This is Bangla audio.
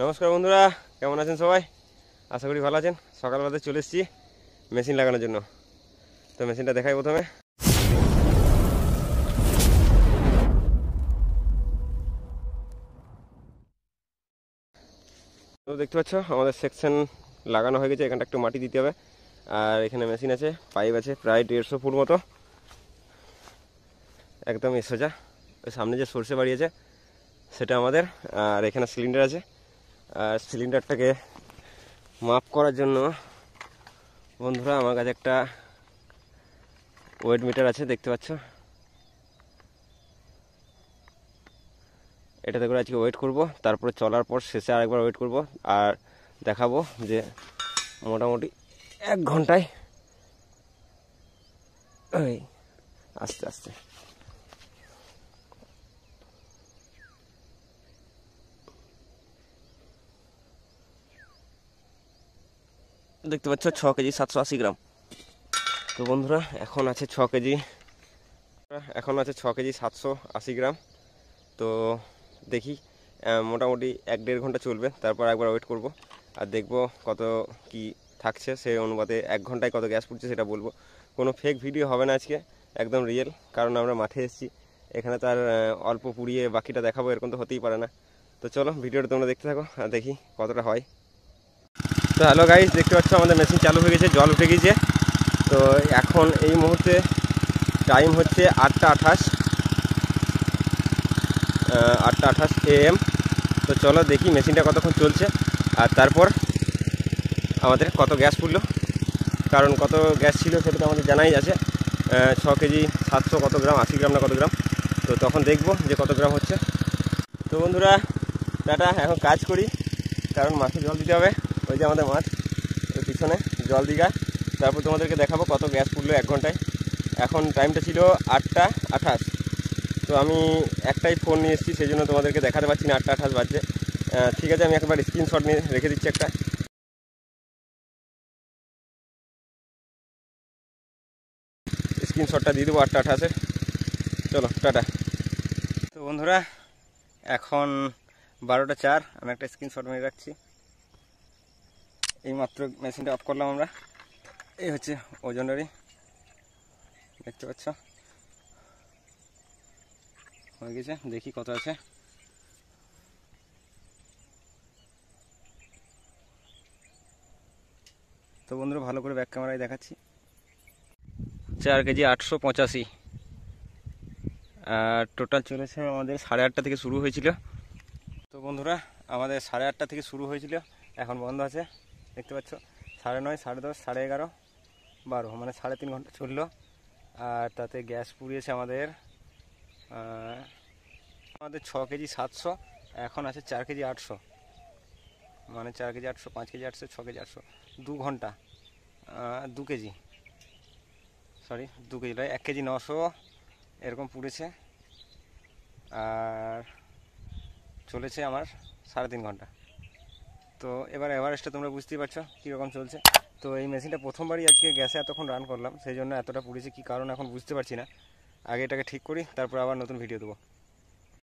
নমস্কার বন্ধুরা, কেমন আছেন সবাই? আশা করি ভালো আছেন। সকালবেলাতে চলে এসেছি মেশিন লাগানোর জন্য। তো মেশিনটা দেখাই প্রথমে। তো দেখতে পাচ্ছ আমাদের সেকশন লাগানো হয়ে গেছে। এখানটা একটু মাটি দিতে হবে। আর এখানে মেশিন আছে, পাইপ আছে প্রায় 150 ফুট মতো, একদমই সোজা। ওই সামনে যে সরষে বাড়ি আছে সেটা আমাদের। আর এখানে সিলিন্ডার আছে। আর সিলিন্ডারটাকে মাপ করার জন্য বন্ধুরা আমার কাছে একটা ওয়েট মিটার আছে, দেখতে পাচ্ছ। এটাতে করে আজকে ওয়েট করব, তারপরে চলার পর শেষে আরেকবার ওয়েট করব আর দেখাবো যে মোটামুটি 1 ঘন্টায় এই আস্তে আস্তে দেখতে পাচ্ছ 6 কেজি 780 গ্রাম। তো বন্ধুরা এখন আছে 6 কেজি 780 গ্রাম। তো দেখি মোটামুটি 1-1.5 ঘন্টা চলবে, তারপর একবার ওয়েট করব আর দেখব কত কি থাকছে। সেই অনুপাতে 1 ঘন্টায় কত গ্যাস পুড়ছে সেটা বলবো। কোনো ফেক ভিডিও হবে না আজকে, একদম রিয়েল। কারণ আমরা মাঠে এসেছি, এখানে তার অল্প পুড়িয়ে বাকিটা দেখাবো এরকম তো হতেই পারে না। তো চলো ভিডিওটা তোমরা দেখতে থাকো আর দেখি কতটা হয়। তো হ্যালো গাইস, দেখতে পাচ্ছ আমাদের মেশিন চালু হয়ে গেছে, জল উঠে গিয়েছে। তো এখন এই মুহূর্তে টাইম হচ্ছে 8টা 28 AM। তো চলো দেখি মেশিনটা কতক্ষণ চলছে আর তারপর আমাদের কত গ্যাস পুড়লো। কারণ কত গ্যাস ছিল সেটা তো আমাদের জানাই আছে। 6 কেজি 700 কত গ্রাম, 80 গ্রাম না কত গ্রাম। তো তখন দেখবো যে কত গ্রাম হচ্ছে। তো বন্ধুরা টাটা, এখন কাজ করি, কারণ মাঠে জল দিতে হবে। ওই যে আমাদের মাঠ, ওই পিছনে জল দিঘা। তারপর তোমাদেরকে দেখাবো কত গ্যাস পুড়লো 1 ঘন্টায়। এখন টাইমটা ছিল 8টা 28। তো আমি একটাই ফোন নিয়ে এসেছি, সেই জন্য তোমাদেরকে দেখাতে পারছি না 8টা 28 বাজছে। ঠিক আছে, আমি একবার স্ক্রিনশট নিয়ে রেখে দিচ্ছি একটা। স্ক্রিনশটটা দিয়ে দেবো 8টা 28-এর। চলো টাটা। তো বন্ধুরা এখন 12টা 4, আমি একটা স্ক্রিনশট নিয়ে রাখছি। এই মাত্র মেশিনটা অফ করলাম আমরা। এই হচ্ছে ওজনারি, দেখতে পাচ্ছ হয়ে গেছে। দেখি কত আছে। তো বন্ধুরা ভালো করে ব্যাক ক্যামেরায় দেখাচ্ছি। 4 কেজি 885। আর টোটাল চলেছে আমাদের 8:30 থেকে শুরু হয়েছিল। তো বন্ধুরা আমাদের 8:30 থেকে শুরু হয়েছিল, এখন বন্ধ আছে। দেখতে পাচ্ছ 9:30 10:30 11:30 12, মানে 3.5 ঘন্টা চললো। আর তাতে গ্যাস পুড়িয়েছে আমাদের 6 কেজি 700। এখন আছে 4 কেজি 800, মানে 4 কেজি 800, 5 কেজি 800, 6 কেজি 800। 2 ঘন্টা 2 কেজি, সরি 2 কেজি নয়, 1 কেজি 900 এরকম পুড়েছে। আর চলেছে আমার 3.5 ঘন্টা। তো এবার এভারেজটা তোমরা বুঝতেই পারছো কীরকম চলছে। তো এই মেশিনটা প্রথমবারই আজকে গ্যাসে এতক্ষণ রান করলাম, সেই জন্য এতটা পুড়েছে। কী কারণ এখন বুঝতে পারছি না। আগে এটাকে ঠিক করি, তারপর আবার নতুন ভিডিও দেবো।